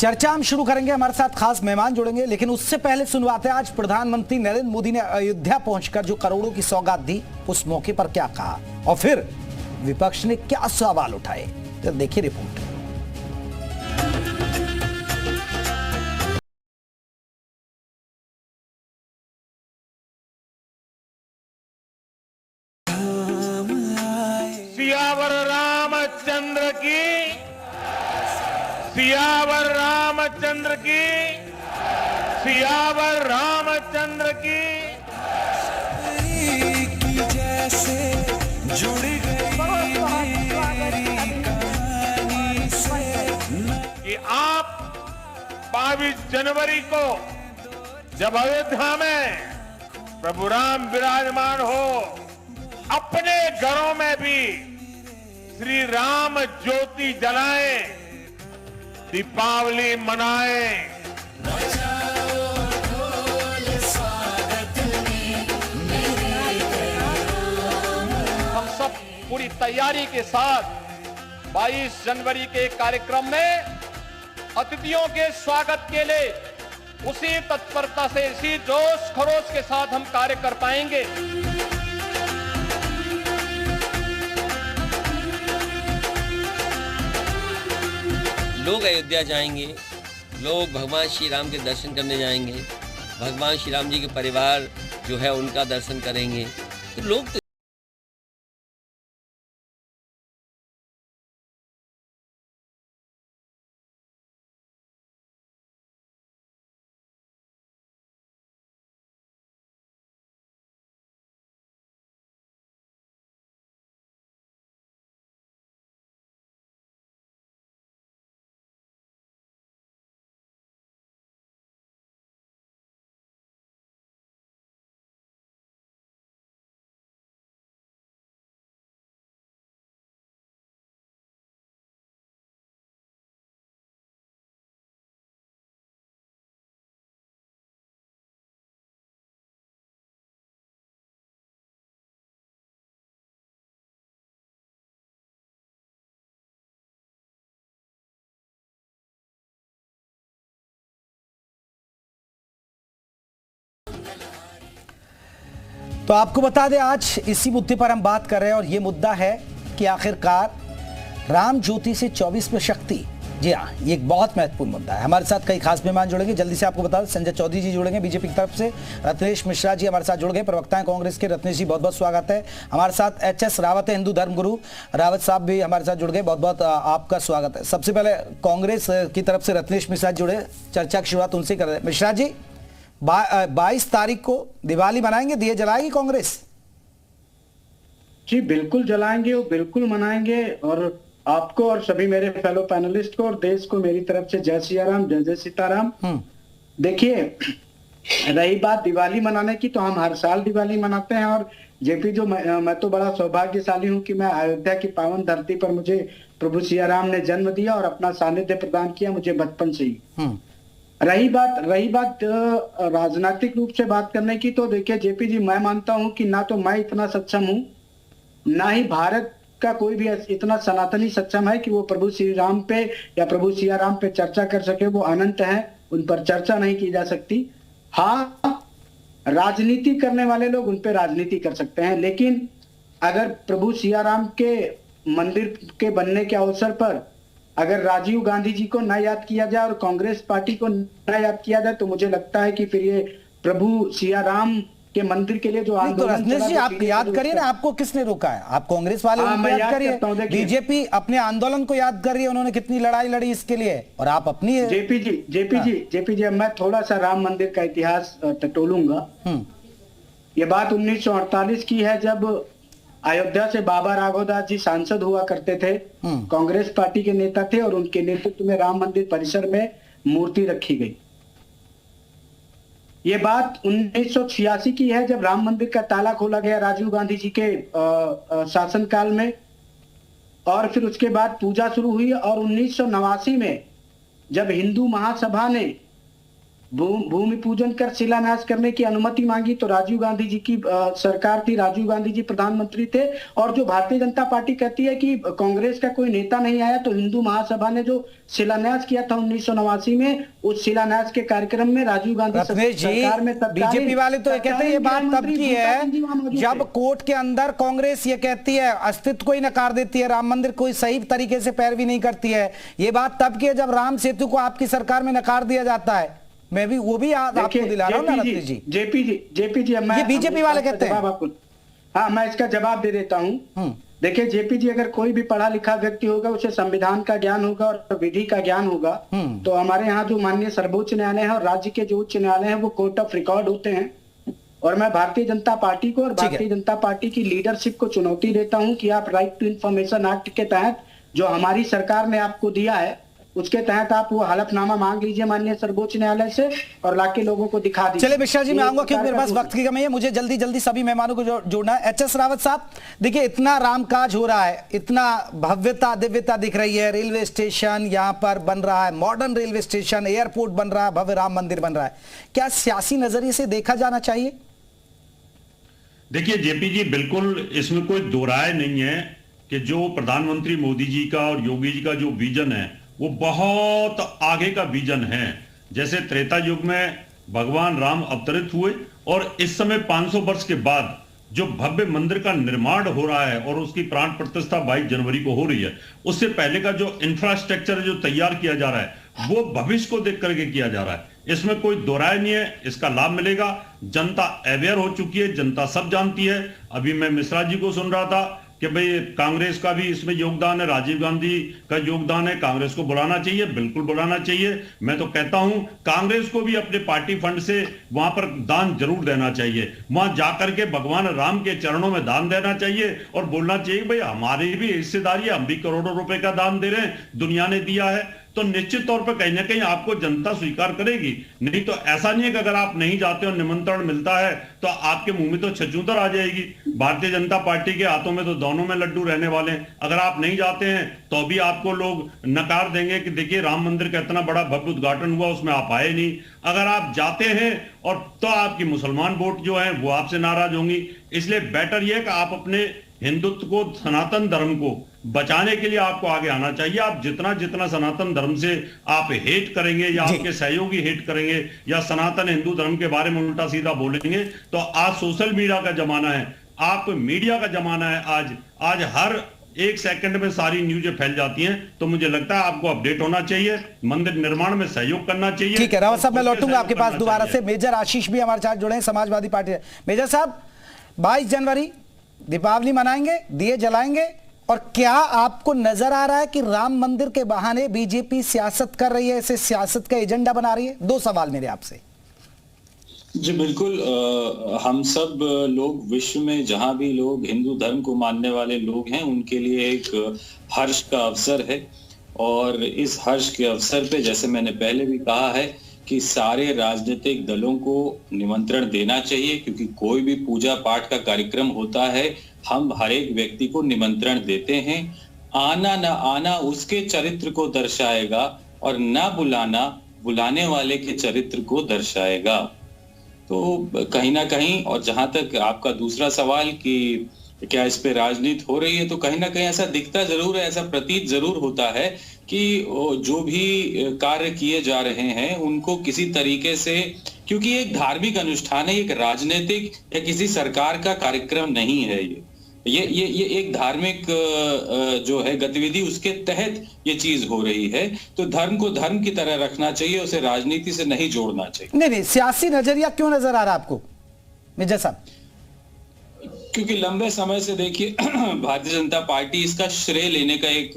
चर्चा हम शुरू करेंगे, हमारे साथ खास मेहमान जुड़ेंगे, लेकिन उससे पहले सुनवाते हैं आज प्रधानमंत्री नरेंद्र मोदी ने अयोध्या पहुंचकर जो करोड़ों की सौगात दी, उस मौके पर क्या कहा और फिर विपक्ष ने क्या सवाल उठाए। तो देखिए रिपोर्ट। सियावर रामचंद्र की, सियावर रामचंद्र की, सियावर रामचंद्र की जैसे जुड़ गई कि आप 22 जनवरी को जब अयोध्या में प्रभु राम विराजमान हो, अपने घरों में भी श्री राम ज्योति जलाएं, दीपावली मनाएं। हम सब पूरी तैयारी के साथ 22 जनवरी के कार्यक्रम में अतिथियों के स्वागत के लिए उसी तत्परता से, इसी जोश खरोश के साथ हम कार्य कर पाएंगे। लोग अयोध्या जाएंगे, लोग भगवान श्री राम के दर्शन करने जाएंगे, भगवान श्री राम जी के परिवार जो है उनका दर्शन करेंगे। तो लोग तो आपको बता दें, आज इसी मुद्दे पर हम बात कर रहे हैं और ये मुद्दा है कि आखिरकार राम ज्योति से 24 में शक्ति। जी हाँ, ये एक बहुत महत्वपूर्ण मुद्दा है। हमारे साथ कई खास मेहमान जुड़ेंगे। जल्दी से आपको बता दें, संजय चौधरी जी जुड़ेंगे बीजेपी की तरफ से, रत्नेश मिश्रा जी हमारे साथ जुड़ गए, प्रवक्ता हैं कांग्रेस के। रत्नेश जी बहुत बहुत स्वागत है। हमारे साथ एच.एस. रावत है, हिंदू धर्मगुरु रावत साहब भी हमारे साथ जुड़ गए, बहुत बहुत आपका स्वागत है। सबसे पहले कांग्रेस की तरफ से रत्नेश मिश्रा जुड़े, चर्चा की शुरुआत उनसे कर रहे हैं। मिश्रा जी, 22 तारीख को दिवाली मनाएंगे, दिए जलाएगी कांग्रेस? जी बिल्कुल जलाएंगे और बिल्कुल मनाएंगे। और आपको और सभी मेरे फेलो पैनलिस्ट को और देश को मेरी तरफ से जय सिया राम, जय जय सीताराम। देखिए, रही बात दिवाली मनाने की, तो हम हर साल दिवाली मनाते हैं। और जेपी जो मैं तो बड़ा सौभाग्यशाली हूं कि मैं अयोध्या की पावन धरती पर मुझे प्रभु सिया राम ने जन्म दिया और अपना सानिध्य प्रदान किया मुझे बचपन से ही। रही बात राजनीतिक रूप से बात करने की, तो देखिए जेपी जी, मैं मानता हूं कि ना तो मैं इतना सक्षम हूं, ना ही भारत का कोई भी इतना सनातनी सक्षम है कि वो प्रभु श्री राम पे या प्रभु सिया राम पे चर्चा कर सके। वो अनंत है, उन पर चर्चा नहीं की जा सकती। हाँ, राजनीति करने वाले लोग उन पे राजनीति कर सकते हैं, लेकिन अगर प्रभु सिया राम के मंदिर के बनने के अवसर पर अगर राजीव गांधी जी को न याद किया जाए और कांग्रेस पार्टी को न याद किया जाए, तो मुझे लगता है कि फिर ये प्रभु सिया राम के मंदिर के लिए जो आंदोलन, तो रत्नेश जी आप याद करिए ना, आपको किसने रोका है? आप कांग्रेस वाले उनको याद करिए। बीजेपी अपने आंदोलन को याद कर रही है, उन्होंने कितनी लड़ाई लड़ी इसके लिए, और आप अपनी। जेपी जी मैं थोड़ा सा राम मंदिर का इतिहास टटोलूंगा। ये बात 1948 की है, जब अयोध्या से बाबा राघवदास जी सांसद हुआ करते थे, कांग्रेस पार्टी के नेता थे, और उनके नेतृत्व में राम मंदिर परिसर में मूर्ति रखी गई। ये बात 1986 की है, जब राम मंदिर का ताला खोला गया राजीव गांधी जी के शासनकाल में, और फिर उसके बाद पूजा शुरू हुई। और 1989 में जब हिंदू महासभा ने भूमि पूजन कर शिलान्यास करने की अनुमति मांगी तो राजीव गांधी जी की सरकार थी, राजीव गांधी जी प्रधानमंत्री थे। और जो भारतीय जनता पार्टी कहती है कि कांग्रेस का कोई नेता नहीं आया, तो हिंदू महासभा ने जो शिलान्यास किया था 1989 में, उस शिलान्यास के कार्यक्रम में राजीव गांधी सरकार में बीजेपी वाले तो ये कहते हैं ये बात तब की है जब कोर्ट के अंदर कांग्रेस ये कहती है, अस्तित्व को ही नकार देती है, राम मंदिर कोई सही तरीके से पैरवी नहीं करती है। ये बात तब की है जब राम सेतु को आपकी सरकार में नकार दिया जाता है। मैं भी वो भी आपको दिला रहा हूं ना रत्नेश जी। जेपी जी ये बीजेपी वाले कहते हैं। हाँ, मैं इसका जवाब दे देता हूँ। देखिए जेपी जी, अगर कोई भी पढ़ा लिखा व्यक्ति होगा, उसे संविधान का ज्ञान होगा और विधि का ज्ञान होगा, तो हमारे यहाँ जो माननीय सर्वोच्च न्यायालय है और राज्य के जो उच्च न्यायालय है वो कोर्ट ऑफ रिकॉर्ड होते हैं। और मैं भारतीय जनता पार्टी को और भारतीय जनता पार्टी की लीडरशिप को चुनौती देता हूं कि आप राइट टू इंफॉर्मेशन एक्ट के तहत जो हमारी सरकार ने आपको दिया है, उसके तहत आप वो हलफनामा मांग लीजिए माननीय सर्वोच्च न्यायालय से और लाके लोगों को दिखा दीजिए। चलिए मिश्रा जी, मैं आऊंगा क्योंकि मेरे पास वक्त की कमी है, मुझे जल्दी जल्दी सभी मेहमानों को जोड़ना है। एचएस रावत साहब, देखिए इतना रामकाज हो रहा है, इतना भव्यता दिव्यता दिख रही है, रेलवे स्टेशन यहाँ पर बन रहा है, मॉडर्न रेलवे स्टेशन, एयरपोर्ट बन रहा है, भव्य राम मंदिर बन रहा है, क्या सियासी नजरिए से देखा जाना चाहिए? देखिए जेपी जी, बिल्कुल इसमें कोई दो राय नहीं है कि जो प्रधानमंत्री मोदी जी का और योगी जी का जो विजन है वो बहुत आगे का विजन है। जैसे त्रेता युग में भगवान राम अवतरित हुए और इस समय 500 वर्ष के बाद जो भव्य मंदिर का निर्माण हो रहा है और उसकी प्राण प्रतिष्ठा 22 जनवरी को हो रही है, उससे पहले का जो इंफ्रास्ट्रक्चर जो तैयार किया जा रहा है वो भविष्य को देख करके किया जा रहा है। इसमें कोई दो राय नहीं है, इसका लाभ मिलेगा। जनता अवेयर हो चुकी है, जनता सब जानती है। अभी मैं मिश्रा जी को सुन रहा था कि भाई कांग्रेस का भी इसमें योगदान है, राजीव गांधी का योगदान है, कांग्रेस को बुलाना चाहिए, बिल्कुल बुलाना चाहिए। मैं तो कहता हूं कांग्रेस को भी अपने पार्टी फंड से वहां पर दान जरूर देना चाहिए, वहां जाकर के भगवान राम के चरणों में दान देना चाहिए और बोलना चाहिए भाई हमारी भी हिस्सेदारी है, हम भी करोड़ों रुपए का दान दे रहे हैं, दुनिया ने दिया है। तो निश्चित तौर पर कहीं ना कहीं आपको जनता स्वीकार करेगी। नहीं तो ऐसा नहीं है कि अगर आप नहीं जाते और निमंत्रण मिलता है तो आपके मुंह में तो छछूंदर आ जाएगी। भारतीय जनता पार्टी के हाथों में तो दोनों में लड्डू रहने वाले हैं। अगर आप नहीं जाते हैं तो भी आपको लोग नकार देंगे कि देखिए राम मंदिर का इतना बड़ा भव्य उद्घाटन हुआ, उसमें आप आए नहीं। अगर आप जाते हैं और तो आपकी मुसलमान वोट जो है वो आपसे नाराज होंगी। इसलिए बेटर यह कि आप अपने हिंदुत्व को, सनातन धर्म को बचाने के लिए आपको आगे आना चाहिए। आप जितना जितना सनातन धर्म से आप हेट करेंगे या आपके सहयोगी हेट करेंगे या सनातन हिंदू धर्म के बारे में उल्टा सीधा बोलेंगे, तो आज सोशल मीडिया का जमाना है, आप मीडिया का जमाना है। आज हर एक सेकंड में सारी न्यूज़ें फैल जाती हैं। तो मुझे लगता है आपको अपडेट होना चाहिए, मंदिर निर्माण में सहयोग करना चाहिए। ठीक है रावत साहब, मैं लौटूंगा आपके पास दोबारा से। मेजर आशीष भी हमारे साथ जुड़े हैं, समाजवादी पार्टी। मेजर साहब, 22 जनवरी दीपावली मनाएंगे, दिए जलाएंगे, और क्या आपको नजर आ रहा है कि राम मंदिर के बहाने बीजेपी सियासत कर रही है, इसे सियासत का एजेंडा बना रही है? दो सवाल मेरे आपसे। जी बिल्कुल, हम सब लोग विश्व में जहां भी लोग हिंदू धर्म को मानने वाले लोग हैं उनके लिए एक हर्ष का अवसर है। और इस हर्ष के अवसर पे, जैसे मैंने पहले भी कहा है, कि सारे राजनीतिक दलों को निमंत्रण देना चाहिए, क्योंकि कोई भी पूजा पाठ का कार्यक्रम होता है हम हर एक व्यक्ति को निमंत्रण देते हैं। आना ना आना उसके चरित्र को दर्शाएगा और ना बुलाना बुलाने वाले के चरित्र को दर्शाएगा। तो कहीं ना कहीं, और जहां तक आपका दूसरा सवाल कि क्या इस पे राजनीति हो रही है, तो कहीं ना कहीं ऐसा दिखता जरूर है, ऐसा प्रतीत जरूर होता है कि जो भी कार्य किए जा रहे हैं उनको किसी तरीके से, क्योंकि एक धार्मिक अनुष्ठान है, एक राजनीतिक या किसी सरकार का कार्यक्रम नहीं है, ये एक धार्मिक जो है गतिविधि, उसके तहत ये चीज हो रही है। तो धर्म को धर्म की तरह रखना चाहिए, उसे राजनीति से नहीं जोड़ना चाहिए। नहीं, सियासी नजरिया क्यों नजर आ रहा है आपको मेजर साहब? क्योंकि लंबे समय से देखिए भारतीय जनता पार्टी इसका श्रेय लेने का एक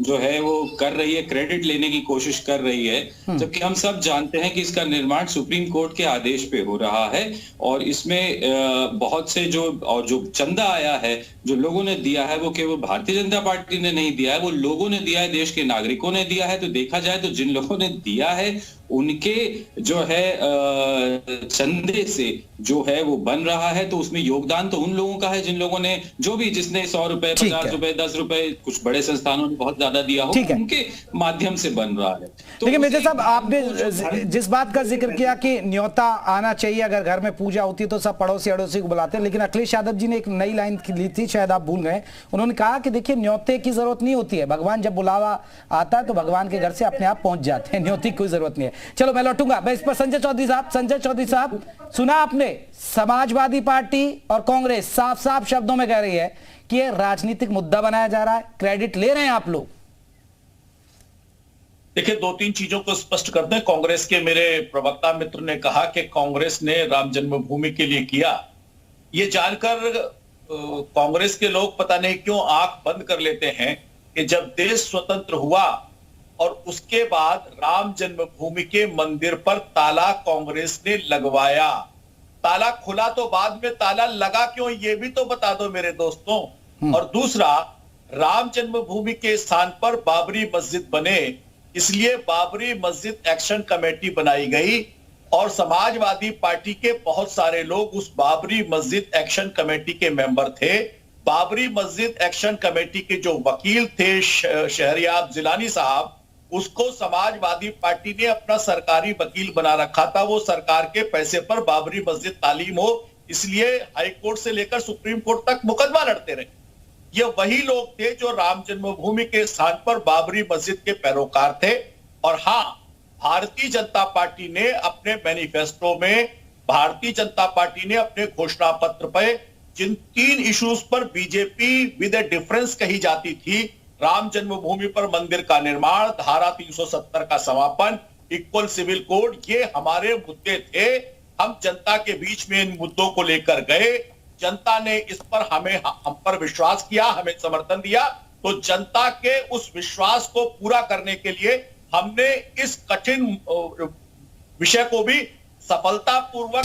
जो है वो कर रही है, क्रेडिट लेने की कोशिश कर रही है, जबकि हम सब जानते हैं कि इसका निर्माण सुप्रीम कोर्ट के आदेश पे हो रहा है। और इसमें बहुत से जो चंदा आया है, जो लोगों ने दिया है, वो केवल भारतीय जनता पार्टी ने नहीं दिया है, वो लोगों ने दिया है, देश के नागरिकों ने दिया है। तो देखा जाए तो जिन लोगों ने दिया है उनके जो है चंदे से जो है वो बन रहा है, तो उसमें योगदान तो उन लोगों लोगों का है जिन लोगों ने जो भी जिसने 100 रुपए, 50 रुपए, 10 रुपए, कुछ बड़े संस्थानों ने बहुत ज्यादा दिया हो, उनके माध्यम से बन रहा है। तो देखिए मेजर साहब, आपने जिस बात का जिक्र किया कि न्योता आना चाहिए, अगर घर में पूजा होती है तो सब पड़ोसी अड़ोसी को बुलाते हैं, लेकिन अखिलेश यादव जी ने एक नई लाइन ली थी, शायद आप भूल गए। उन्होंने कहा कि देखिए न्योते की जरूरत नहीं होती है, भगवान जब बुलावा आता है तो भगवान के घर से अपने आप पहुंच जाते हैं, न्योते की कोई जरूरत नहीं है। चलो मैं लौटूंगा, मैं इस पर संजय चौधरी साहब, सुना आपने समाजवादी पार्टी और कांग्रेस साफ साफ शब्दों में कह रही है कि ये राजनीतिक मुद्दा बनाया जा रहा है, क्रेडिट ले रहे हैं आप लोग। देखिए, दो तीन चीजों को स्पष्ट करते हैं। कांग्रेस के मेरे प्रवक्ता मित्र ने कहा कि कांग्रेस ने राम जन्मभूमि के लिए किया, ये जानकर कांग्रेस के लोग पता नहीं क्यों आंख बंद कर लेते हैं कि जब देश स्वतंत्र हुआ और उसके बाद राम जन्मभूमि के मंदिर पर ताला कांग्रेस ने लगवाया। ताला खुला तो बाद में ताला लगा क्यों, ये भी तो बता दो मेरे दोस्तों। और दूसरा, राम जन्मभूमि के स्थान पर बाबरी मस्जिद बने, इसलिए बाबरी मस्जिद एक्शन कमेटी बनाई गई और समाजवादी पार्टी के बहुत सारे लोग उस बाबरी मस्जिद एक्शन कमेटी के मेंबर थे। बाबरी मस्जिद एक्शन कमेटी के जो वकील थे शहरियार जिलानी साहब, उसको समाजवादी पार्टी ने अपना सरकारी वकील बना रखा था। वो सरकार के पैसे पर बाबरी मस्जिद तालीम हो, इसलिए हाई कोर्ट से लेकर सुप्रीम कोर्ट तक मुकदमा लड़ते रहे। ये वही लोग थे जो राम जन्मभूमि के स्थान पर बाबरी मस्जिद के पैरोकार थे। और हाँ, भारतीय जनता पार्टी ने अपने मैनिफेस्टो में, भारतीय जनता पार्टी ने अपने घोषणा पत्र पर जिन 3 इश्यूज पर बीजेपी विद ए डिफरेंस कही जाती थी, राम जन्मभूमि पर मंदिर का निर्माण, धारा 370 का समापन, इक्वल सिविल कोड, ये हमारे मुद्दे थे। हम जनता के बीच में इन मुद्दों को लेकर गए, जनता ने इस पर हम पर विश्वास किया, हमें समर्थन दिया। तो जनता के उस विश्वास को पूरा करने के लिए हमने इस कठिन विषय को भी सफलतापूर्वक